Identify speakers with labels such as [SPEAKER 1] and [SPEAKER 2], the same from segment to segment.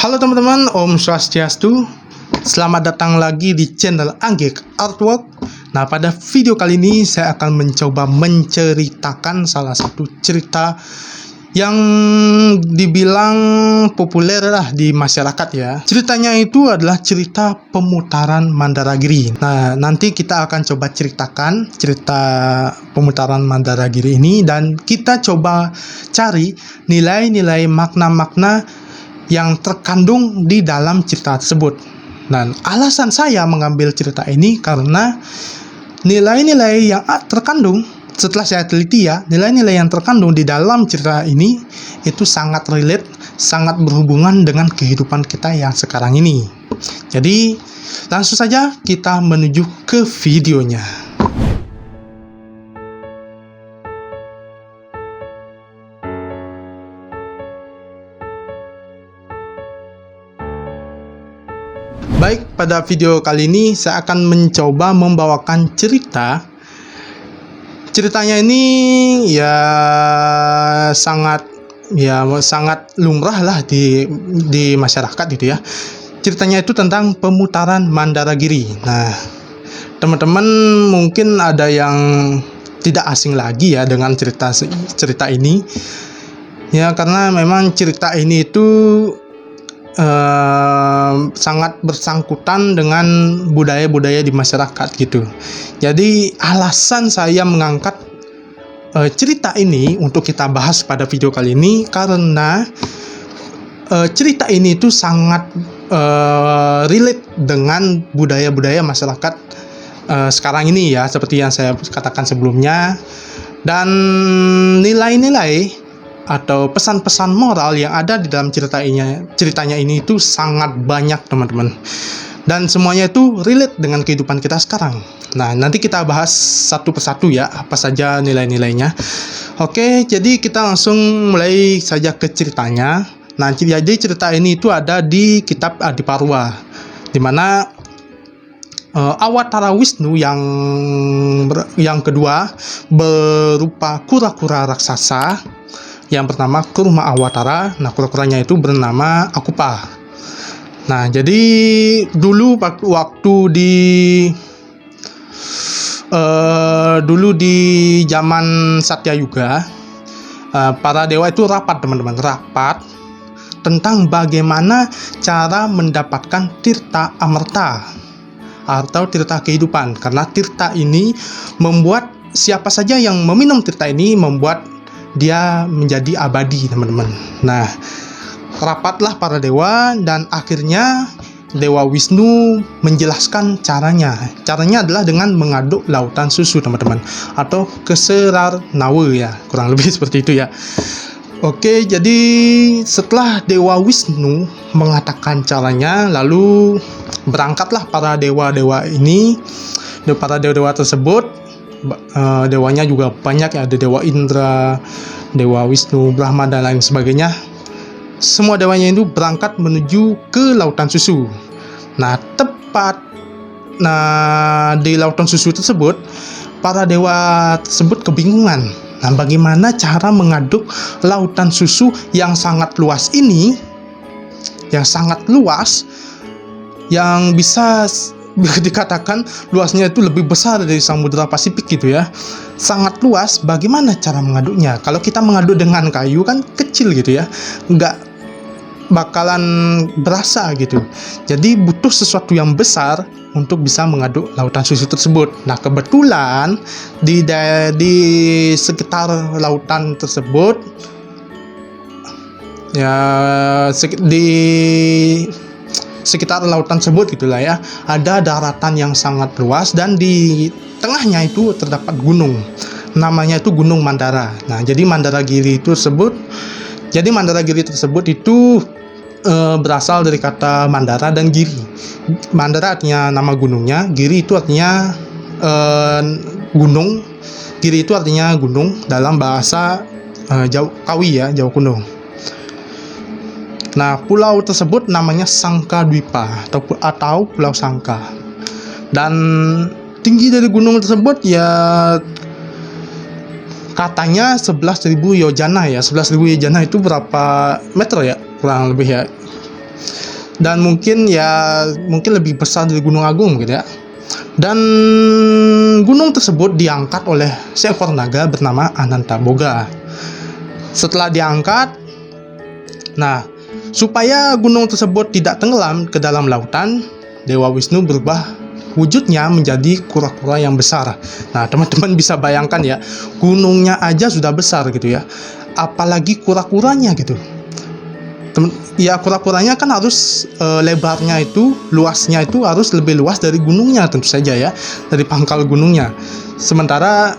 [SPEAKER 1] Halo teman-teman, Om Swastiastu. Selamat datang lagi di channel Anggik Artwork. Nah, pada video kali ini saya akan mencoba menceritakan salah satu cerita yang dibilang populer lah di masyarakat ya. Ceritanya itu adalah cerita pemutaran Mandaragiri. Nah, nanti kita akan coba ceritakan cerita pemutaran Mandaragiri ini dan kita coba cari nilai-nilai makna-makna yang terkandung di dalam cerita tersebut. Dan alasan saya mengambil cerita ini karena nilai-nilai yang terkandung, setelah saya teliti ya, nilai-nilai yang terkandung di dalam cerita ini itu sangat relate, sangat berhubungan dengan kehidupan kita yang sekarang ini. Jadi langsung saja kita menuju ke videonya. Baik, pada video kali ini saya akan mencoba membawakan cerita. Ceritanya ini ya sangat lumrah lah di masyarakat gitu ya. Ceritanya itu tentang pemutaran Mandaragiri. Nah, teman-teman mungkin ada yang tidak asing lagi ya dengan cerita ini. Ya, karena memang cerita ini itu sangat bersangkutan dengan budaya-budaya di masyarakat gitu. Jadi alasan saya mengangkat cerita ini untuk kita bahas pada video kali ini karena cerita ini itu sangat relate dengan budaya-budaya masyarakat sekarang ini ya, seperti yang saya katakan sebelumnya. Dan nilai-nilai atau pesan-pesan moral yang ada di dalam ceritanya ini itu sangat banyak teman-teman, dan semuanya itu relate dengan kehidupan kita sekarang. Nah, nanti kita bahas satu persatu ya, apa saja nilai-nilainya. Oke, jadi kita langsung mulai saja ke ceritanya. Nah, jadi cerita ini itu ada di kitab Adiparwa, di mana Awatara Wisnu yang kedua berupa kura-kura raksasa. Yang pertama Kurma Awatara. Nah, kura-kuranya itu bernama Akupa. Nah, jadi dulu waktu di zaman Satyayuga, para dewa itu rapat teman-teman, rapat tentang bagaimana cara mendapatkan tirta amerta atau tirta kehidupan. Karena tirta ini membuat siapa saja yang meminum tirta ini membuat dia menjadi abadi teman-teman. Nah, rapatlah para dewa dan akhirnya Dewa Wisnu menjelaskan caranya. Caranya adalah dengan mengaduk lautan susu teman-teman, atau keserar nawa ya, kurang lebih seperti itu ya. Oke, jadi setelah Dewa Wisnu mengatakan caranya, lalu berangkatlah para dewa-dewa ini, para dewa-dewa tersebut. Dewanya juga banyak ya, ada Dewa Indra, Dewa Wisnu, Brahma dan lain sebagainya. Semua dewanya itu berangkat menuju ke lautan susu. Nah, tepat di lautan susu tersebut, para dewa tersebut kebingungan. Nah, bagaimana cara mengaduk lautan susu yang sangat luas ini, yang sangat luas, yang bisa dikatakan luasnya itu lebih besar dari Samudra Pasifik gitu ya, sangat luas. Bagaimana cara mengaduknya? Kalau kita mengaduk dengan kayu kan kecil gitu ya, nggak bakalan berasa gitu. Jadi butuh sesuatu yang besar untuk bisa mengaduk lautan susu tersebut. Nah, kebetulan di sekitar lautan tersebut ya, di sekitar lautan tersebut gitulah ya, ada daratan yang sangat luas dan di tengahnya itu terdapat gunung, namanya itu Gunung Mandara. Nah, jadi Mandaragiri tersebut itu berasal dari kata Mandara dan Giri. Mandara artinya nama gunungnya, Giri itu artinya gunung, Giri itu artinya gunung dalam bahasa Kawi ya, Jawa kuno. Nah, pulau tersebut namanya Sangkadwipa atau Pulau Sangka. Dan tinggi dari gunung tersebut ya katanya 11.000 yojana ya. 11.000 yojana itu berapa meter ya? Kurang lebih ya. Dan mungkin lebih besar dari Gunung Agung gitu ya. Dan gunung tersebut diangkat oleh seekor naga bernama Anantaboga. Setelah diangkat, nah, supaya gunung tersebut tidak tenggelam ke dalam lautan, Dewa Wisnu berubah wujudnya menjadi kura-kura yang besar. Nah, teman-teman bisa bayangkan ya, gunungnya aja sudah besar gitu ya, apalagi kura-kuranya gitu. Ya, kura-kuranya kan harus lebarnya itu, luasnya itu harus lebih luas dari gunungnya tentu saja ya, dari pangkal gunungnya. Sementara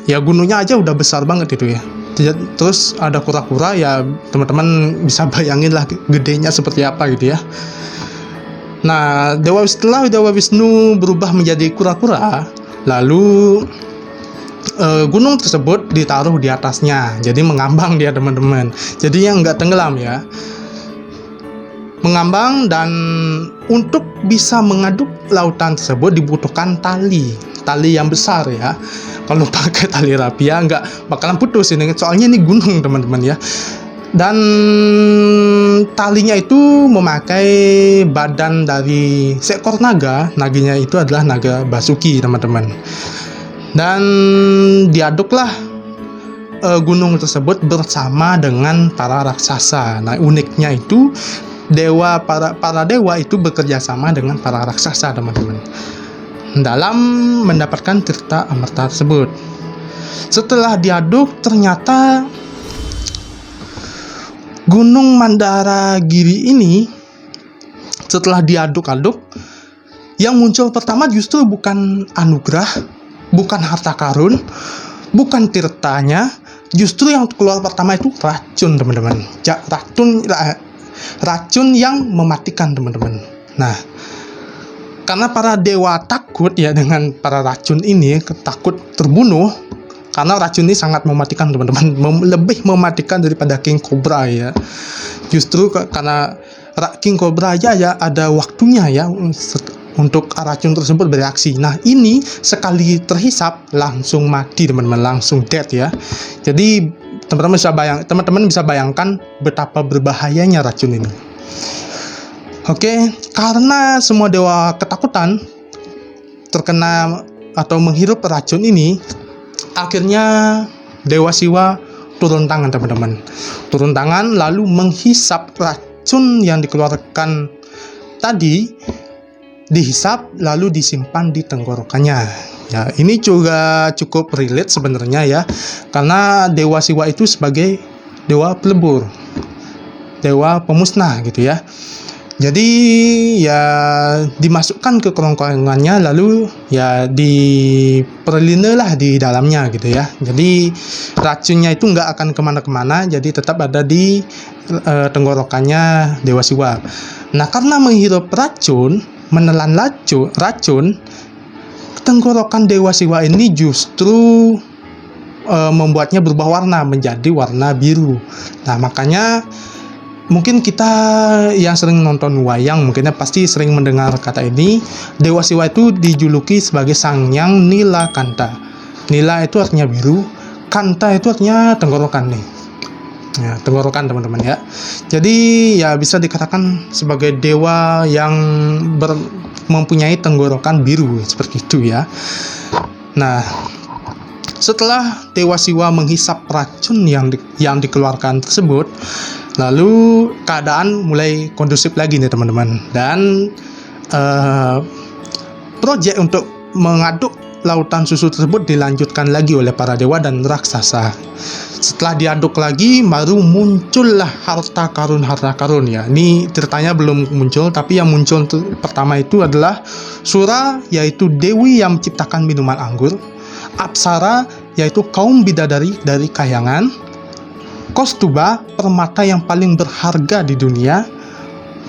[SPEAKER 1] ya gunungnya aja udah besar banget itu ya. Terus ada kura-kura, ya teman-teman bisa bayangin lah gedenya seperti apa gitu ya. Nah, setelah Dewa Wisnu berubah menjadi kura-kura, lalu gunung tersebut ditaruh di atasnya, jadi mengambang dia teman-teman. Jadi yang nggak tenggelam ya, mengambang. Dan untuk bisa mengaduk lautan tersebut dibutuhkan tali yang besar ya. Kalau pakai tali rapia nggak bakalan putus ini, soalnya ini gunung teman-teman ya. Dan talinya itu memakai badan dari seekor naga. Naganya itu adalah naga Basuki teman-teman. Dan diaduklah gunung tersebut bersama dengan para raksasa. Nah, uniknya itu para dewa itu bekerja sama dengan para raksasa teman-teman dalam mendapatkan tirta amerta tersebut. Setelah diaduk, ternyata Gunung Mandaragiri ini setelah diaduk-aduk, yang muncul pertama justru bukan anugerah, bukan harta karun, bukan tirtanya. Justru yang keluar pertama itu racun teman-teman. Racun yang mematikan teman-teman. Nah, karena para dewa takut ya dengan para racun ini, takut terbunuh, karena racun ini sangat mematikan teman-teman, lebih mematikan daripada King Cobra ya. Justru karena King Cobra aja ya ada waktunya ya untuk racun tersebut bereaksi. Nah, ini sekali terhisap langsung mati teman-teman, langsung dead ya. Jadi teman-teman bisa bayangkan betapa berbahayanya racun ini. Oke, karena semua dewa ketakutan terkena atau menghirup racun ini, akhirnya Dewa Siwa turun tangan teman-teman. Turun tangan lalu menghisap racun yang dikeluarkan tadi, dihisap lalu disimpan di tenggorokannya. Ya, ini juga cukup relate sebenarnya ya, karena Dewa Siwa itu sebagai dewa pelebur, dewa pemusnah gitu ya. Jadi ya dimasukkan ke kerongkongannya, lalu ya diperlinalah di dalamnya gitu ya. Jadi racunnya itu nggak akan kemana-kemana, jadi tetap ada di tenggorokannya Dewa Siwa. Nah, karena menghirup racun, menelan racun, tenggorokan Dewa Siwa ini justru membuatnya berubah warna menjadi warna biru. Nah, makanya mungkin kita yang sering nonton wayang mungkinnya pasti sering mendengar kata ini. Dewa Siwa itu dijuluki sebagai Sangyang Nila Kanta. Nila itu artinya biru, Kanta itu artinya tenggorokan nih. Ya, tenggorokan teman-teman ya. Jadi ya bisa dikatakan sebagai dewa yang mempunyai tenggorokan biru seperti itu ya. Nah, setelah Dewa Siwa menghisap racun yang dikeluarkan tersebut, lalu keadaan mulai kondusif lagi nih teman-teman. Dan proyek untuk mengaduk lautan susu tersebut dilanjutkan lagi oleh para dewa dan raksasa. Setelah diaduk lagi, baru muncullah harta karun ya. Ini ceritanya belum muncul, tapi yang muncul pertama itu adalah Sura, yaitu dewi yang menciptakan minuman anggur, Apsara, yaitu kaum bidadari dari Kahyangan, Kostuba, permata yang paling berharga di dunia,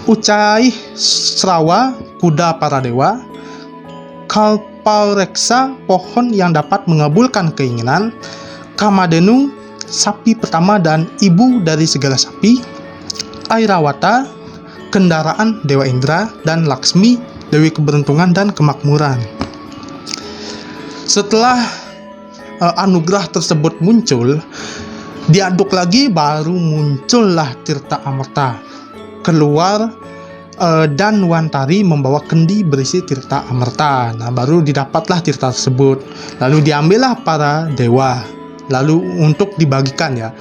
[SPEAKER 1] Ucai Srawa, kuda para dewa, Kalpareksa, pohon yang dapat mengabulkan keinginan, Kamadenu, sapi pertama dan ibu dari segala sapi, Airawata, kendaraan Dewa Indra, dan Laksmi, dewi keberuntungan dan kemakmuran. Setelah anugerah tersebut muncul, diaduk lagi, baru muncullah tirta amerta. keluar dan Wantari membawa kendi berisi tirta amerta. Nah, baru didapatlah tirta tersebut. Lalu diambillah para dewa, lalu untuk dibagikan ya.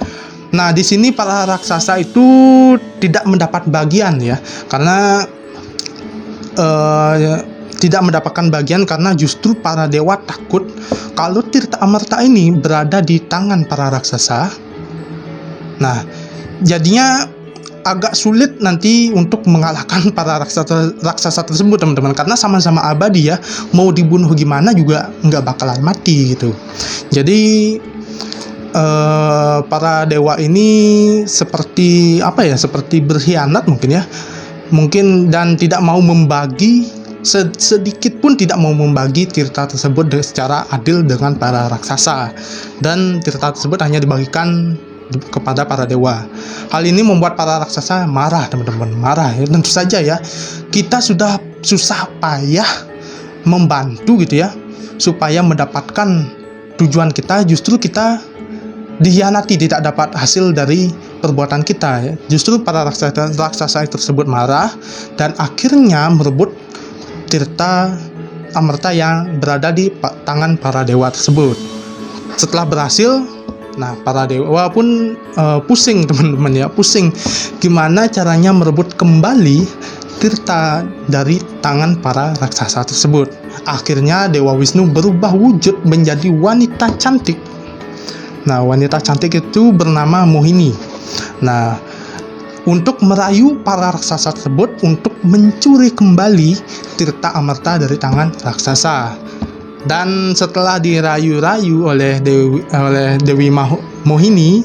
[SPEAKER 1] Nah, di sini para raksasa itu tidak mendapat bagian ya, karena tidak mendapatkan bagian karena justru para dewa takut kalau tirta amerta ini berada di tangan para raksasa. Nah, jadinya agak sulit nanti untuk mengalahkan para raksasa tersebut, teman-teman, karena sama-sama abadi ya, mau dibunuh gimana juga nggak bakalan mati gitu. Jadi para dewa ini seperti apa ya, seperti berkhianat mungkin ya, mungkin, dan tidak mau membagi, sedikit pun tidak mau membagi tirta tersebut secara adil dengan para raksasa, dan tirta tersebut hanya dibagikan kepada para dewa. Hal ini membuat para raksasa marah, teman-teman, marah ya. Tentu saja ya, kita sudah susah payah membantu gitu ya, supaya mendapatkan tujuan kita, justru kita dikhianati, tidak dapat hasil dari perbuatan kita ya. Justru para raksasa tersebut marah dan akhirnya merebut tirta amerta yang berada di tangan para dewa tersebut. Setelah berhasil, nah, para dewa pun pusing, teman-teman ya, pusing gimana caranya merebut kembali tirta dari tangan para raksasa tersebut. Akhirnya Dewa Wisnu berubah wujud menjadi wanita cantik. Nah, wanita cantik itu bernama Mohini. Nah, untuk merayu para raksasa tersebut untuk mencuri kembali tirta amerta dari tangan raksasa. Dan setelah dirayu-rayu oleh Dewi Mohini,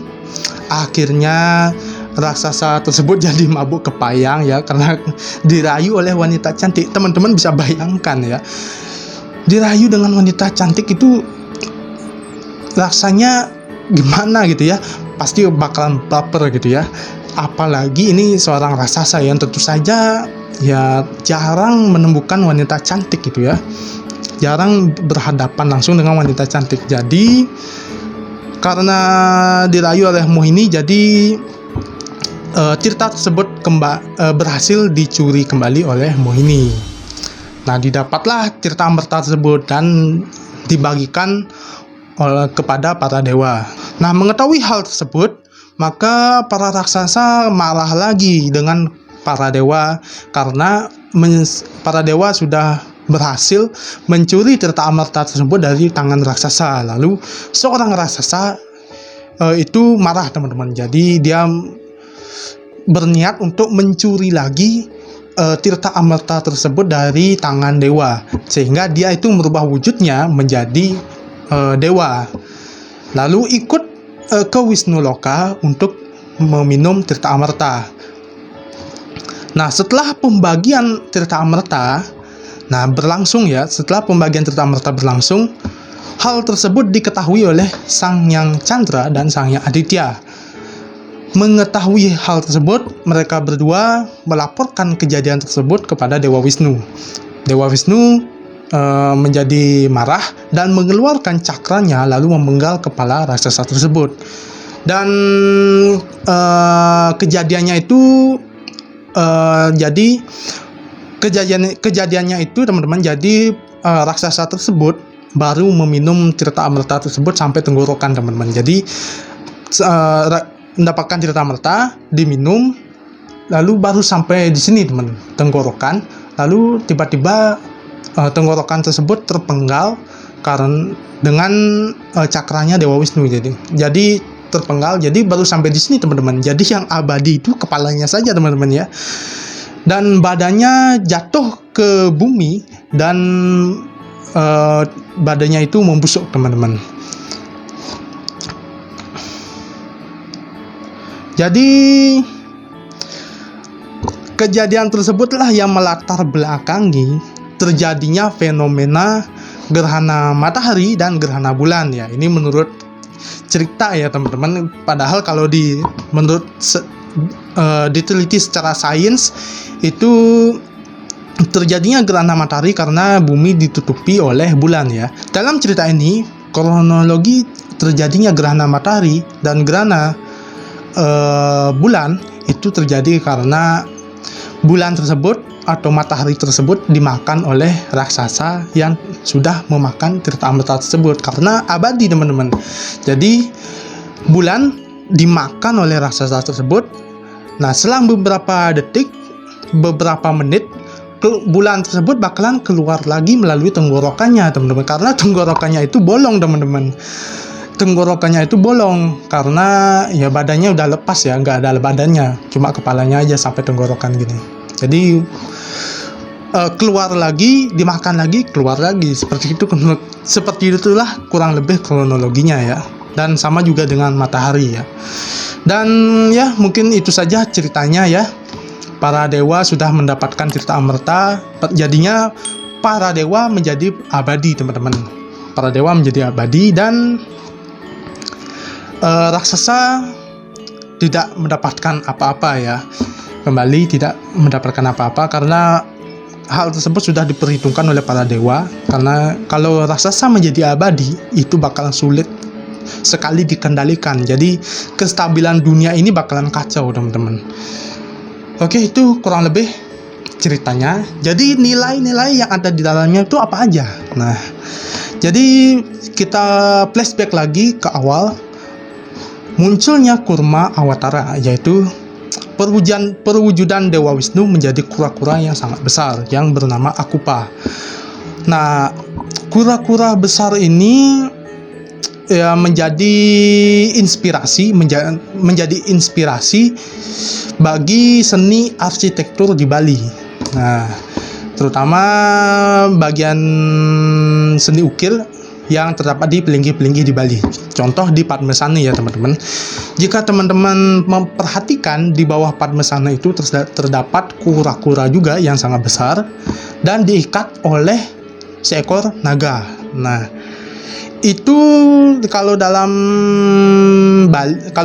[SPEAKER 1] akhirnya raksasa tersebut jadi mabuk kepayang ya, karena dirayu oleh wanita cantik. Teman-teman bisa bayangkan ya, dirayu dengan wanita cantik itu rasanya gimana gitu ya, pasti bakalan baper gitu ya. Apalagi ini seorang raksasa yang tentu saja ya jarang menemukan wanita cantik gitu ya, jarang berhadapan langsung dengan wanita cantik. Jadi karena dirayu oleh Mohini, jadi tirta tersebut berhasil dicuri kembali oleh Mohini. Nah, didapatlah tirta amerta tersebut dan dibagikan kepada para dewa. Nah, mengetahui hal tersebut, maka para raksasa marah lagi dengan para dewa karena para dewa sudah berhasil mencuri tirta amerta tersebut dari tangan raksasa. Lalu seorang raksasa itu marah, teman-teman. Jadi dia berniat untuk mencuri lagi tirta amerta tersebut dari tangan dewa, sehingga dia itu merubah wujudnya menjadi dewa. Lalu ikut ke Wisnu Loka untuk meminum tirta amerta. Nah, setelah pembagian tirta amerta, setelah pembagian tirta amerta berlangsung, hal tersebut diketahui oleh Sang Hyang Chandra dan Sang Hyang Aditya. Mengetahui hal tersebut, mereka berdua melaporkan kejadian tersebut kepada Dewa Wisnu. Dewa Wisnu menjadi marah dan mengeluarkan cakranya lalu memenggal kepala raksasa tersebut. Dan kejadiannya itu kejadiannya itu, teman-teman, jadi raksasa tersebut baru meminum tirta amerta tersebut sampai tenggorokan, teman-teman. Jadi mendapatkan tirta amerta, diminum, lalu baru sampai di sini, teman, tenggorokan. Lalu tiba-tiba tenggorokan tersebut terpenggal karena dengan cakranya Dewa Wisnu. Jadi terpenggal, jadi baru sampai di sini, teman-teman. Jadi yang abadi itu kepalanya saja, teman-teman ya, dan badannya jatuh ke bumi dan badannya itu membusuk, teman-teman. Jadi kejadian tersebutlah yang melatar belakangi terjadinya fenomena gerhana matahari dan gerhana bulan ya. Ini menurut cerita ya, teman-teman. Padahal kalau menurut diteliti secara sains, itu terjadinya gerhana matahari karena bumi ditutupi oleh bulan ya. Dalam cerita ini, kronologi terjadinya gerhana matahari dan gerhana bulan itu terjadi karena bulan tersebut atau matahari tersebut dimakan oleh raksasa yang sudah memakan Tirta Amerta tersebut, karena abadi teman-teman. Jadi bulan dimakan oleh raksasa tersebut. Nah, selang beberapa detik, beberapa menit, bulan tersebut bakalan keluar lagi melalui tenggorokannya teman-teman, karena tenggorokannya itu bolong teman-teman. Tenggorokannya itu bolong karena ya badannya udah lepas ya, nggak ada badannya, cuma kepalanya aja sampai tenggorokan gini. Jadi keluar lagi, dimakan lagi, keluar lagi, seperti itulah kurang lebih kronologinya ya. Dan sama juga dengan matahari ya. Dan ya mungkin itu saja ceritanya ya. Para dewa sudah mendapatkan Tirta Amerta, jadinya para dewa menjadi abadi teman-teman. Para dewa menjadi abadi dan raksasa tidak mendapatkan apa-apa ya. Kembali tidak mendapatkan apa-apa karena hal tersebut sudah diperhitungkan oleh para dewa. Karena kalau raksasa menjadi abadi itu bakalan sulit sekali dikendalikan. Jadi kestabilan dunia ini bakalan kacau teman-teman. Oke, itu kurang lebih ceritanya. Jadi nilai-nilai yang ada di dalamnya itu apa aja? Nah, jadi kita flashback lagi ke awal. Munculnya Kurma Awatara, yaitu perwujudan Dewa Wisnu menjadi kura-kura yang sangat besar yang bernama Akupa. Nah, kura-kura besar ini ya menjadi inspirasi bagi seni arsitektur di Bali. Nah, terutama bagian seni ukir yang terdapat di Pelinggi-Pelinggi di Bali. Contoh di Padmasana ya teman-teman. Jika teman-teman memperhatikan di bawah Padmasana itu terdapat kura-kura juga yang sangat besar dan diikat oleh seekor naga. Nah, itu kalau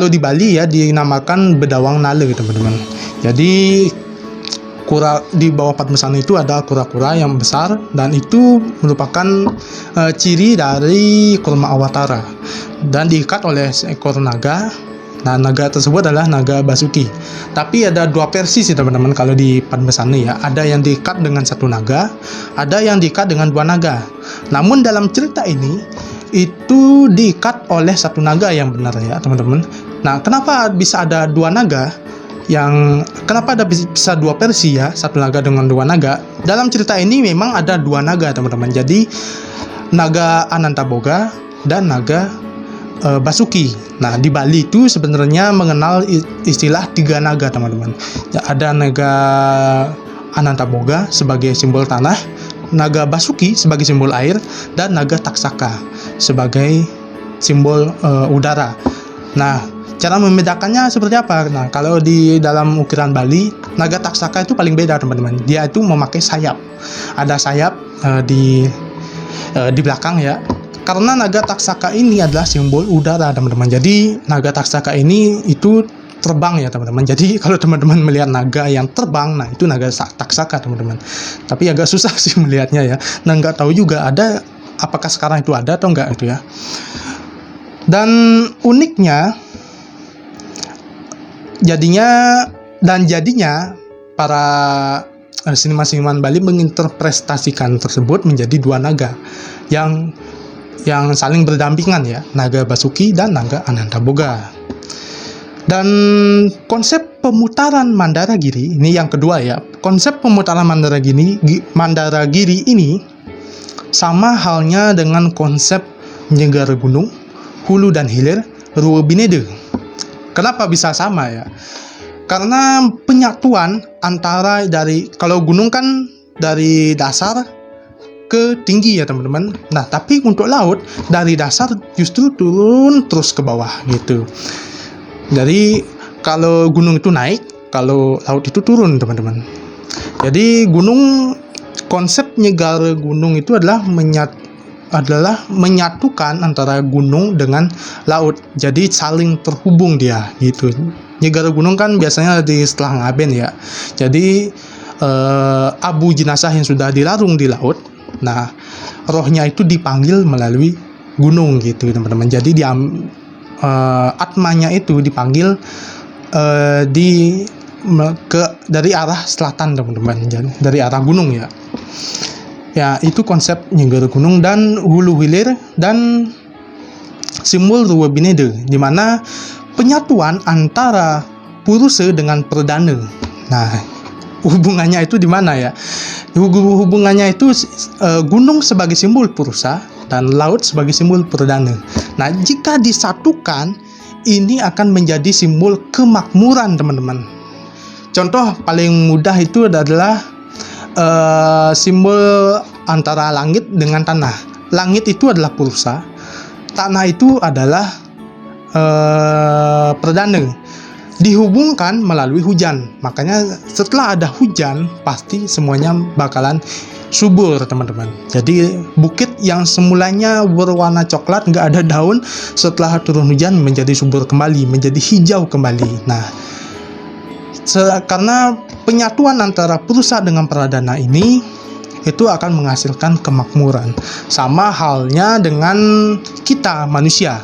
[SPEAKER 1] di Bali ya dinamakan Bedawang Nale teman-teman. Jadi di bawah Padmasana itu ada kura-kura yang besar dan itu merupakan ciri dari Kurma Awatara dan diikat oleh seekor naga. Nah, naga tersebut adalah naga Basuki. Tapi ada dua versi sih teman-teman kalau di Padmasana ya. Ada yang diikat dengan satu naga, ada yang diikat dengan dua naga. Namun dalam cerita ini itu diikat oleh satu naga yang benar ya teman-teman. Nah, kenapa bisa ada dua naga? Kenapa ada bisa dua versi ya, satu naga dengan dua naga? Dalam cerita ini memang ada dua naga teman-teman. Jadi naga Anantaboga dan naga Basuki. Nah, di Bali itu sebenarnya mengenal istilah tiga naga teman-teman. Ya, ada naga Anantaboga sebagai simbol tanah, naga Basuki sebagai simbol air, dan naga Taksaka sebagai simbol udara. Nah, cara membedakannya seperti apa? Nah, kalau di dalam ukiran Bali, naga Taksaka itu paling beda teman-teman. Dia itu memakai sayap. Ada sayap di belakang ya. Karena naga Taksaka ini adalah simbol udara teman-teman. Jadi naga Taksaka ini itu terbang ya teman-teman. Jadi kalau teman-teman melihat naga yang terbang, nah itu naga Taksaka teman-teman. Tapi agak susah sih melihatnya ya. Nah, nggak tahu juga ada apakah sekarang itu ada atau enggak itu ya. Dan uniknya jadinya para seniman-seniman Bali menginterpretasikan tersebut menjadi dua naga yang saling berdampingan ya, naga Basuki dan naga Anantaboga. Dan konsep pemutaran Mandaragiri ini yang kedua ya. Konsep pemutaran Mandaragiri ini sama halnya dengan konsep Nyegar Gunung, Hulu dan Hilir, Ruwebinede. Kenapa bisa sama ya? Karena penyatuan antara kalau gunung kan dari dasar ke tinggi ya teman-teman. Nah, tapi untuk laut dari dasar justru turun terus ke bawah gitu. Jadi kalau gunung itu naik, kalau laut itu turun teman-teman. Jadi konsep Nyegar Gunung itu adalah menyatukan antara gunung dengan laut. Jadi saling terhubung dia gitu. Nyegar Gunung kan biasanya di setelah Ngaben ya. Jadi abu jenazah yang sudah dilarung di laut, nah rohnya itu dipanggil melalui gunung gitu teman-teman. Jadi atmanya itu dipanggil di dari arah selatan teman-teman, dari arah gunung ya. Ya, itu konsep Nyeger Gunung dan Hulu Hilir dan simbol Ruwa Binede, di mana penyatuan antara Puruse dengan Perdana. Nah, hubungannya itu di mana ya? Hubungannya itu gunung sebagai simbol Purusa dan laut sebagai simbol Perdana. Nah, jika disatukan, ini akan menjadi simbol kemakmuran, teman-teman. Contoh paling mudah itu adalah simbol antara langit dengan tanah. Langit itu adalah Purusa, tanah itu adalah Perdana. Dihubungkan melalui hujan. Makanya setelah ada hujan, pasti semuanya bakalan subur, teman-teman. Jadi bukit yang semulanya berwarna coklat, nggak ada daun, setelah turun hujan menjadi subur kembali, menjadi hijau kembali. Nah, karena penyatuan antara Purusa dengan Perdana ini, itu akan menghasilkan kemakmuran. Sama halnya dengan kita manusia.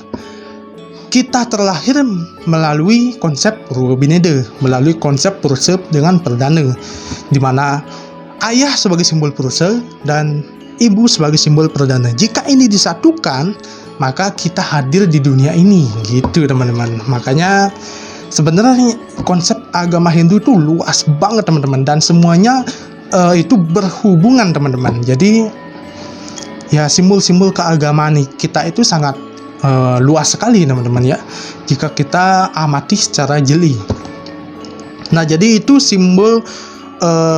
[SPEAKER 1] Kita terlahir melalui konsep Ruwa Binede, melalui konsep Puruse dengan Perdana, di mana ayah sebagai simbol Puruse dan ibu sebagai simbol Perdana. Jika ini disatukan, maka kita hadir di dunia ini, gitu teman-teman. Makanya sebenarnya konsep agama Hindu itu luas banget, teman-teman, dan semuanya itu berhubungan, teman-teman. Jadi ya, simbol-simbol keagamaan kita itu sangat luas sekali, teman-teman ya, jika kita amati secara jeli. Nah, jadi itu simbol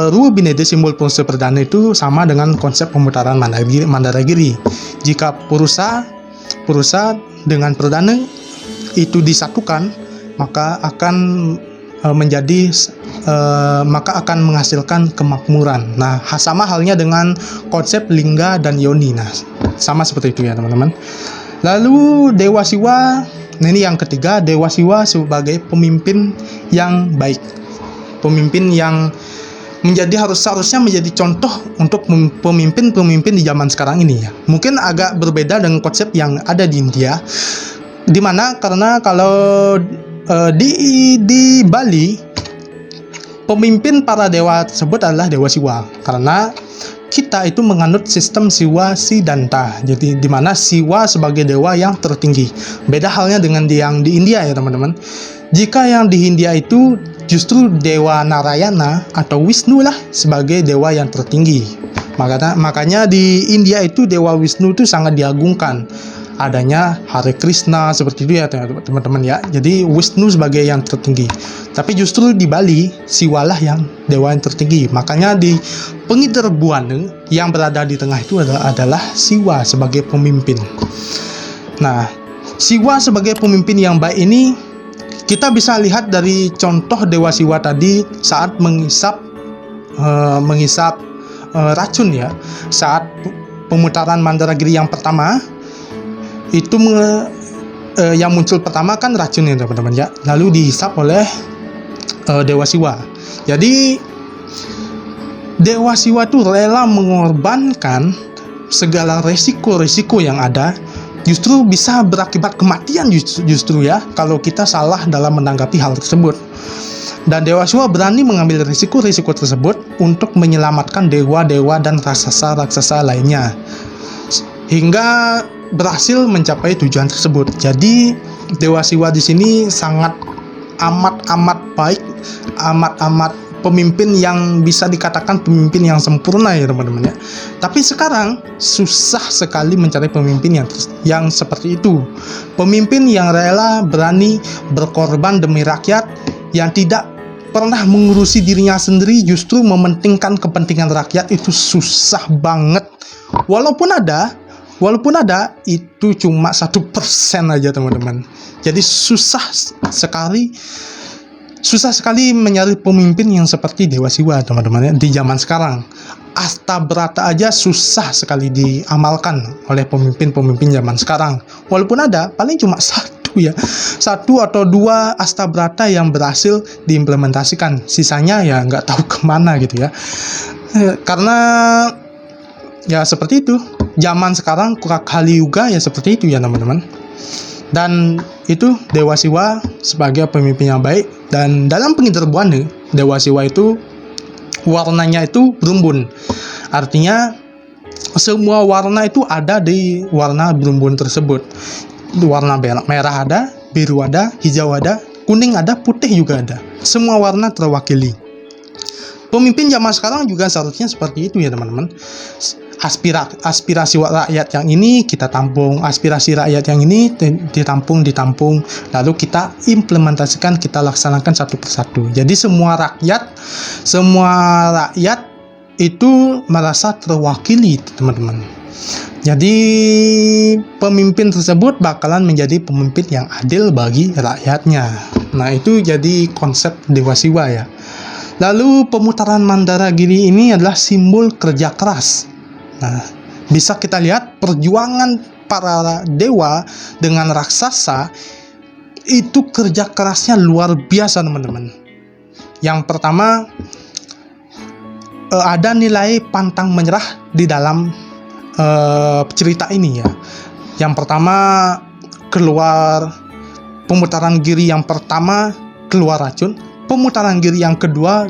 [SPEAKER 1] Ruwa Binede, simbol Puruse Perdana itu sama dengan konsep pemutaran Mandaragiri. Jika Purusa dengan Perdana itu disatukan, maka akan maka akan menghasilkan kemakmuran. Nah, sama halnya dengan konsep Lingga dan Yoni. Nah, sama seperti itu ya, teman-teman. Lalu Dewa Siwa, nah ini yang ketiga, Dewa Siwa sebagai pemimpin yang baik, pemimpin yang harusnya menjadi contoh untuk pemimpin-pemimpin di zaman sekarang ini ya. Mungkin agak berbeda dengan konsep yang ada di India, di mana karena kalau di Bali, pemimpin para dewa tersebut adalah Dewa Siwa, karena kita itu menganut sistem Siwa Siddhanta. Jadi di mana Siwa sebagai dewa yang tertinggi. Beda halnya dengan yang di India ya, teman-teman. Jika yang di India itu justru Dewa Narayana atau Wisnu lah sebagai dewa yang tertinggi. Makanya di India itu Dewa Wisnu itu sangat diagungkan. Adanya Hare Krishna seperti itu ya, teman-teman ya. Jadi Wisnu sebagai yang tertinggi. Tapi justru di Bali Siwalah yang dewa yang tertinggi. Makanya di Pengiter Buana yang berada di tengah itu adalah Siwa sebagai pemimpin. Nah, Siwa sebagai pemimpin yang baik ini kita bisa lihat dari contoh Dewa Siwa tadi saat menghisap racun ya. Saat pemutaran Mandaragiri yang pertama itu yang muncul pertama kan racun ya, teman-teman ya. Lalu dihisap oleh Dewa Siwa. Jadi Dewa Siwa itu rela mengorbankan segala resiko-resiko yang ada, justru bisa berakibat kematian justru ya, kalau kita salah dalam menanggapi hal tersebut. Dan Dewa Siwa berani mengambil risiko-risiko tersebut untuk menyelamatkan dewa-dewa dan raksasa-raksasa lainnya, hingga berhasil mencapai tujuan tersebut. Jadi Dewa Siwa di sini sangat amat baik, amat pemimpin yang bisa dikatakan pemimpin yang sempurna ya, teman-teman ya. Tapi sekarang susah sekali mencari pemimpin yang seperti itu. Pemimpin yang rela berani berkorban demi rakyat, yang tidak pernah mengurusi dirinya sendiri, justru mementingkan kepentingan rakyat, itu susah banget. Walaupun ada itu cuma 1% aja, teman-teman. Jadi susah sekali mencari pemimpin yang seperti Dewa Siwa, teman-teman ya, di zaman sekarang. Astabrata aja susah sekali diamalkan oleh pemimpin-pemimpin zaman sekarang. Walaupun ada, paling cuma satu atau dua astabrata yang berhasil diimplementasikan. Sisanya ya nggak tahu kemana gitu ya. Karena ya seperti itu. Zaman sekarang Kali Yuga ya seperti itu ya, teman-teman. Dan itu Dewa Siwa sebagai pemimpin yang baik. Dan dalam Pengiter Buana Dewa Siwa itu warnanya itu berumbun. Artinya semua warna itu ada di warna berumbun tersebut. Warna merah ada, biru ada, hijau ada, kuning ada, putih juga ada. Semua warna terwakili. Pemimpin zaman sekarang juga seharusnya seperti itu ya teman-teman. Aspirasi rakyat yang ini kita tampung, aspirasi rakyat yang ini ditampung, lalu kita implementasikan, kita laksanakan satu persatu. Jadi semua rakyat itu merasa terwakili teman-teman. Jadi pemimpin tersebut bakalan menjadi pemimpin yang adil bagi rakyatnya. Nah itu jadi konsep Dewa Siwa ya. Lalu pemutaran Mandaragiri ini adalah simbol kerja keras. Nah, bisa kita lihat perjuangan para dewa dengan raksasa itu kerja kerasnya luar biasa teman-teman. Yang pertama, ada nilai pantang menyerah di dalam cerita ini ya. Yang pertama, keluar pemutaran giri yang pertama keluar racun, pemutaran giri yang kedua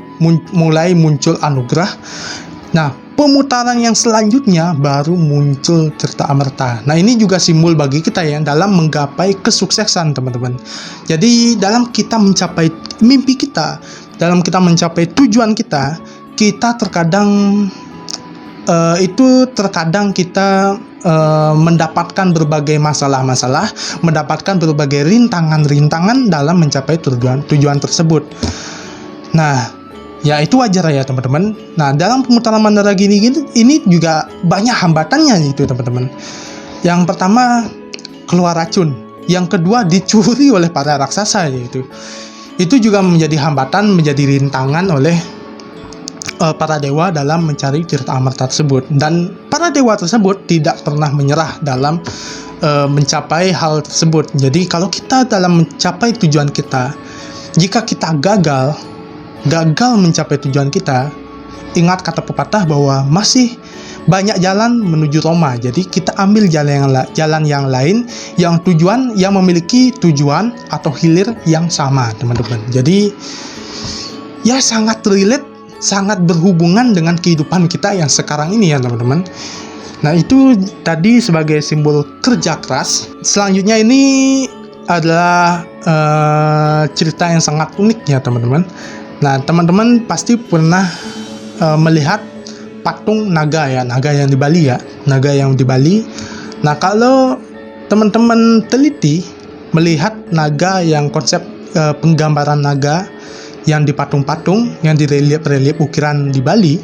[SPEAKER 1] mulai muncul anugerah. Nah, pemutaran yang selanjutnya baru muncul Tirta Amerta. Nah, ini juga simbol bagi kita ya dalam menggapai kesuksesan teman-teman. Jadi dalam kita mencapai mimpi kita, dalam kita mencapai tujuan kita, kita terkadang kita mendapatkan berbagai masalah-masalah, mendapatkan berbagai rintangan-rintangan dalam mencapai tujuan tersebut. Nah, ya itu wajar ya teman-teman. Nah dalam pemutaran Mandaragiri ini juga banyak hambatannya gitu teman-teman. Yang pertama keluar racun, yang kedua dicuri oleh para raksasa gitu. Itu juga menjadi hambatan, menjadi rintangan oleh para dewa dalam mencari Tirta Amerta tersebut. Dan para dewa tersebut tidak pernah menyerah dalam mencapai hal tersebut. Jadi kalau kita dalam mencapai tujuan kita, jika kita gagal mencapai tujuan kita, ingat kata pepatah bahwa masih banyak jalan menuju Roma. Jadi kita ambil jalan yang lain yang memiliki tujuan atau hilir yang sama teman-teman. Jadi ya sangat relate, sangat berhubungan dengan kehidupan kita yang sekarang ini ya teman-teman. Nah itu tadi sebagai simbol kerja keras. Selanjutnya ini adalah cerita yang sangat unik ya teman-teman. Nah, teman-teman pasti pernah melihat patung naga ya, naga yang di Bali ya, naga yang di Bali. Nah, kalau teman-teman teliti melihat naga yang konsep penggambaran naga yang di patung-patung, yang di relief ukiran di Bali,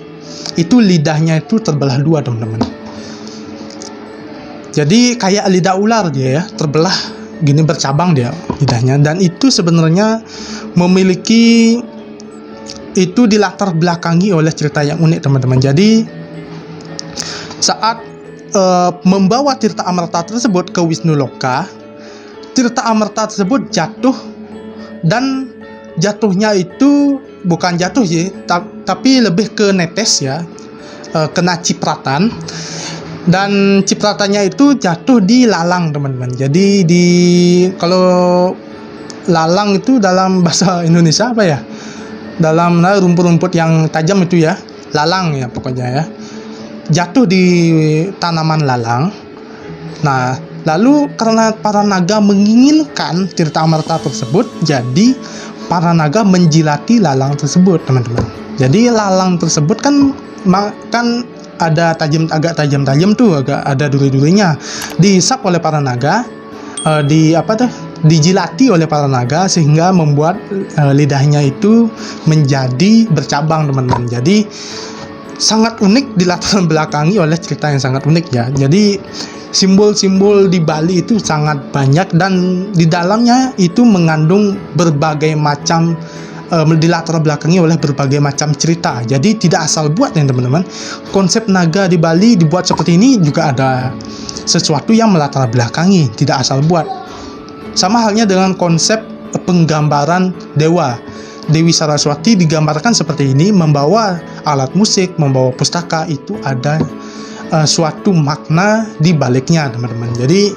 [SPEAKER 1] itu lidahnya itu terbelah dua teman-teman. Jadi kayak lidah ular dia ya, terbelah gini, bercabang dia lidahnya. Dan itu sebenarnya memiliki, itu dilatar belakangi oleh cerita yang unik teman-teman. Jadi saat membawa Tirta Amerta tersebut ke Wisnu Loka, Tirta Amerta tersebut jatuh, dan jatuhnya itu bukan jatuh sih, tapi lebih ke netes ya, kena cipratan, dan cipratannya itu jatuh di lalang teman-teman. Jadi kalau lalang itu dalam bahasa Indonesia apa ya? Dalam rumput-rumput yang tajam itu ya, lalang ya pokoknya ya, jatuh di tanaman lalang. Nah lalu karena para naga menginginkan Tirta Amerta tersebut, jadi para naga menjilati lalang tersebut teman-teman. Jadi lalang tersebut kan ada agak tajam tuh, agak ada duri-durinya, dihisap oleh para naga, dijilati oleh para naga, sehingga membuat lidahnya itu menjadi bercabang teman-teman. Jadi sangat unik, dilatar belakangi oleh cerita yang sangat unik ya. Jadi simbol-simbol di Bali itu sangat banyak, dan di dalamnya itu mengandung berbagai macam, dilatar belakangi oleh berbagai macam cerita. Jadi tidak asal buat ya teman-teman. Konsep naga di Bali dibuat seperti ini juga ada sesuatu yang melatar belakangi, tidak asal buat. Sama halnya dengan konsep penggambaran dewa. Dewi Saraswati digambarkan seperti ini, membawa alat musik, membawa pustaka, itu ada suatu makna di baliknya teman-teman. Jadi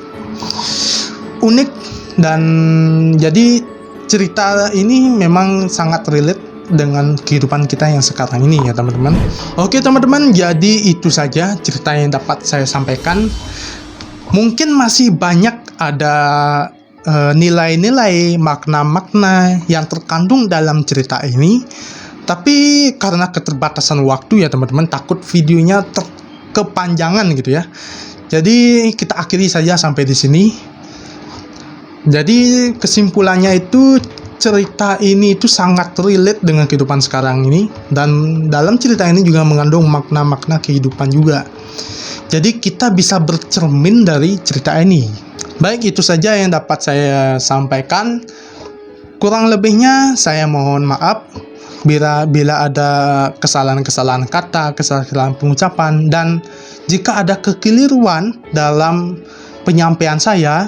[SPEAKER 1] unik, dan jadi cerita ini memang sangat relate dengan kehidupan kita yang sekarang ini ya teman-teman. Oke teman-teman, jadi itu saja cerita yang dapat saya sampaikan. Mungkin masih banyak ada nilai-nilai, makna-makna yang terkandung dalam cerita ini, tapi karena keterbatasan waktu ya teman-teman, takut videonya kepanjangan gitu ya. Jadi kita akhiri saja sampai di sini. Jadi kesimpulannya itu, cerita ini itu sangat relate dengan kehidupan sekarang ini, dan dalam cerita ini juga mengandung makna-makna kehidupan juga. Jadi kita bisa bercermin dari cerita ini. Baik, itu saja yang dapat saya sampaikan. Kurang lebihnya saya mohon maaf bila ada kesalahan-kesalahan kata, kesalahan pengucapan, dan jika ada kekeliruan dalam penyampaian saya,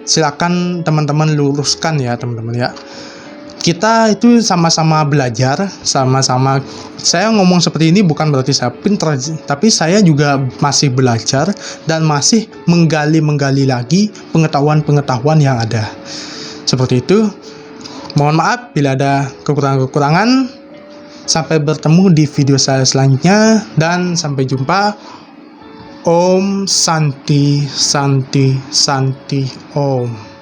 [SPEAKER 1] silakan teman-teman luruskan ya teman-teman ya. Kita itu sama-sama belajar, sama-sama. Saya ngomong seperti ini bukan berarti saya pintar, tapi saya juga masih belajar dan masih menggali lagi pengetahuan-pengetahuan yang ada. Seperti itu. Mohon maaf bila ada kekurangan-kekurangan. Sampai bertemu di video saya selanjutnya, dan sampai jumpa. Om Santi Santi Santi Om.